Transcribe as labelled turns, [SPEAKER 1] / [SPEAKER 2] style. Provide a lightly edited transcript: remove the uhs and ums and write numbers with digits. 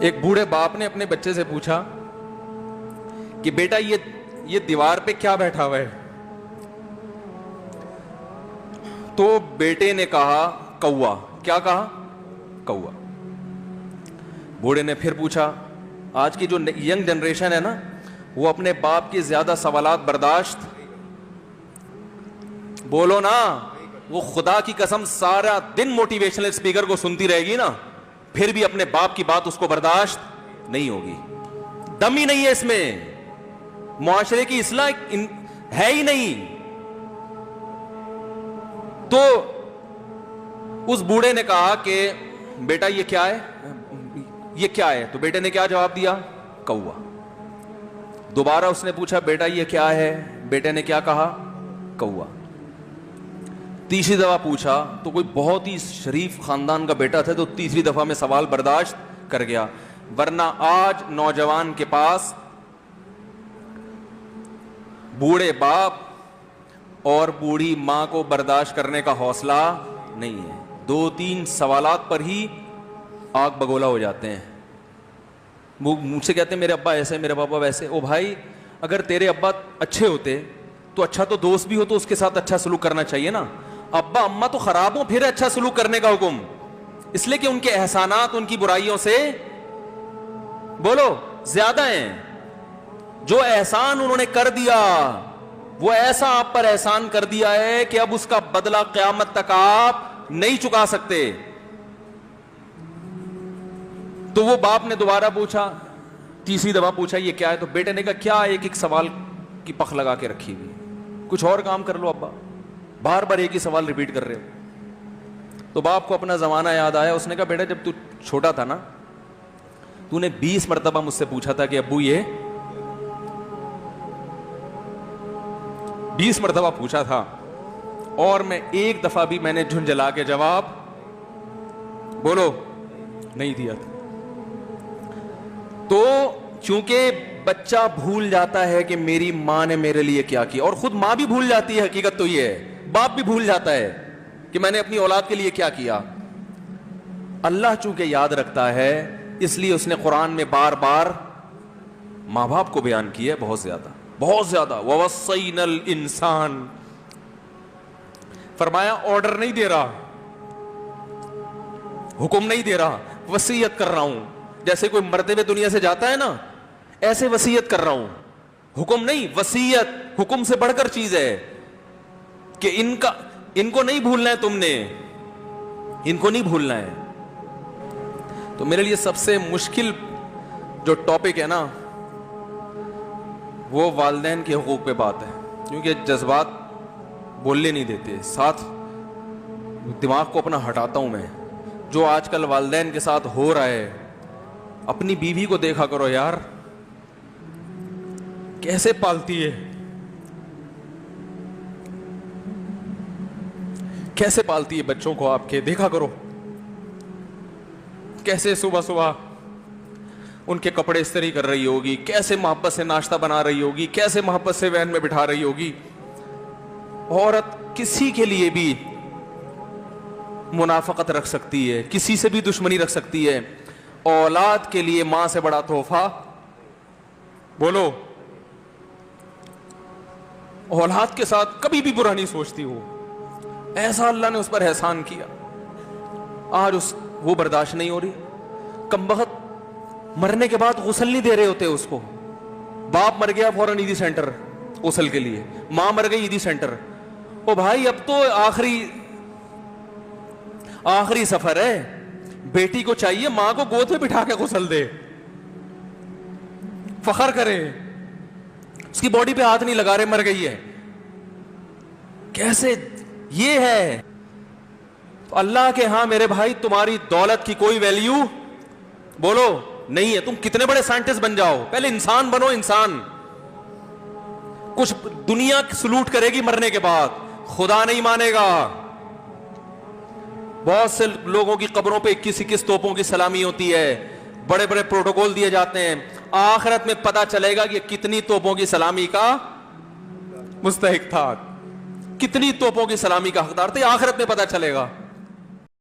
[SPEAKER 1] ایک بوڑھے باپ نے اپنے بچے سے پوچھا کہ بیٹا یہ دیوار پہ کیا بیٹھا ہوا ہے؟ تو بیٹے نے کہا کوا. کیا کہا؟ کوا. بوڑھے نے پھر پوچھا. آج کی جو ینگ جنریشن ہے نا, وہ اپنے باپ کی زیادہ سوالات برداشت, بولو نا, وہ خدا کی قسم سارا دن موٹیویشنل اسپیکر کو سنتی رہے گی نا, پھر بھی اپنے باپ کی بات اس کو برداشت نہیں ہوگی. دم ہی نہیں ہے اس میں, معاشرے کی اصلاح ہے ہی نہیں. تو اس بوڑھے نے کہا کہ بیٹا یہ کیا ہے, یہ کیا ہے؟ تو بیٹے نے کیا جواب دیا؟ کوا. دوبارہ اس نے پوچھا بیٹا یہ کیا ہے؟ بیٹے نے کیا کہا؟ کوا. تیسری دفعہ پوچھا تو کوئی بہت ہی شریف خاندان کا بیٹا تھا, تو تیسری دفعہ میں سوال برداشت کر گیا. ورنہ آج نوجوان کے پاس بوڑھے باپ اور بوڑھی ماں کو برداشت کرنے کا حوصلہ نہیں ہے. 2-3 سوالات پر ہی آگ بگولا ہو جاتے ہیں. وہ مجھ سے کہتے ہیں میرے ابا ایسے, میرے پاپا ویسے. او بھائی, اگر تیرے ابا اچھے ہوتے تو اچھا تو دوست بھی ہو تو اس کے ساتھ اچھا سلوک کرنا چاہیے نا. ابا اما تو خراب ہوں پھر اچھا سلوک کرنے کا حکم, اس لیے کہ ان کے احسانات ان کی برائیوں سے بولو زیادہ ہیں. جو احسان انہوں نے کر دیا وہ ایسا آپ پر احسان کر دیا ہے کہ اب اس کا بدلہ قیامت تک آپ نہیں چکا سکتے. تو وہ باپ نے دوبارہ پوچھا, تیسری دفعہ پوچھا یہ کیا ہے؟ تو بیٹے نے کہا کیا ایک سوال کی پخ لگا کے رکھی ہوئی, کچھ اور کام کر لو ابا, بار بار ایک ہی سوال ریپیٹ کر رہے ہو. تو باپ کو اپنا زمانہ یاد آیا. اس نے کہا بیٹا جب تو چھوٹا تھا نا, تو نے 20 مرتبہ مجھ سے پوچھا تھا کہ ابو یہ 20 مرتبہ پوچھا تھا, اور میں ایک دفعہ بھی میں نے جھنجھلا کے جواب بولو نہیں دیا تھا. تو چونکہ بچہ بھول جاتا ہے کہ میری ماں نے میرے لیے کیا کیا, اور خود ماں بھی بھول جاتی ہے, حقیقت تو یہ ہے, باپ بھی بھول جاتا ہے کہ میں نے اپنی اولاد کے لیے کیا کیا. اللہ چونکہ یاد رکھتا ہے اس لیے اس نے قرآن میں بار بار ماں باپ کو بیان کیا ہے, بہت زیادہ بہت زیادہ. وَوَصَّيْنَا الْإِنسَانَ, فرمایا آرڈر نہیں دے رہا, حکم نہیں دے رہا, وصیت کر رہا ہوں. جیسے کوئی مرتے ہوئے دنیا سے جاتا ہے نا, ایسے وصیت کر رہا ہوں, حکم نہیں. وصیت حکم سے بڑھ کر چیز ہے کہ ان کو نہیں بھولنا ہے, تم نے ان کو نہیں بھولنا ہے. تو میرے لیے سب سے مشکل جو ٹاپک ہے نا وہ والدین کے حقوق پہ بات ہے, کیونکہ جذبات بولنے نہیں دیتے, ساتھ دماغ کو اپنا ہٹاتا ہوں میں. جو آج کل والدین کے ساتھ ہو رہا ہے, اپنی بیوی کو دیکھا کرو یار, کیسے پالتی ہے, کیسے پالتی ہے بچوں کو آپ کے, دیکھا کرو کیسے صبح صبح ان کے کپڑے استری کر رہی ہوگی, کیسے محبت سے ناشتہ بنا رہی ہوگی, کیسے محبت سے وین میں بٹھا رہی ہوگی. عورت کسی کے لیے بھی منافقت رکھ سکتی ہے, کسی سے بھی دشمنی رکھ سکتی ہے. اولاد کے لیے ماں سے بڑا تحفہ بولو, اولاد کے ساتھ کبھی بھی برا نہیں سوچتی ہو. ایسا اللہ نے اس پر احسان کیا, آج وہ برداشت نہیں ہو رہی. کمبخت مرنے کے بعد غسل نہیں دے رہے ہوتے اس کو. باپ مر گیا فوراً عیدی سینٹر غسل کے لیے, ماں مر گئی عیدی سینٹر. او بھائی اب تو آخری سفر ہے, بیٹی کو چاہیے ماں کو گود میں بٹھا کے غسل دے, فخر کرے, اس کی باڈی پہ ہاتھ نہیں لگا رہے, مر گئی ہے. کیسے یہ ہے اللہ کے ہاں میرے بھائی, تمہاری دولت کی کوئی ویلیو بولو نہیں ہے. تم کتنے بڑے سائنٹسٹ بن جاؤ, پہلے انسان بنو. انسان کچھ دنیا سلوٹ کرے گی مرنے کے بعد, خدا نہیں مانے گا. بہت سے لوگوں کی قبروں پہ 21 توپوں کی سلامی ہوتی ہے, بڑے بڑے پروٹوکول دیے جاتے ہیں. آخرت میں پتا چلے گا کہ کتنی توپوں کی سلامی کا مستحق تھا, کتنی توپوں کی سلامی کا حقدار تھے, آخرت میں پتا چلے گا.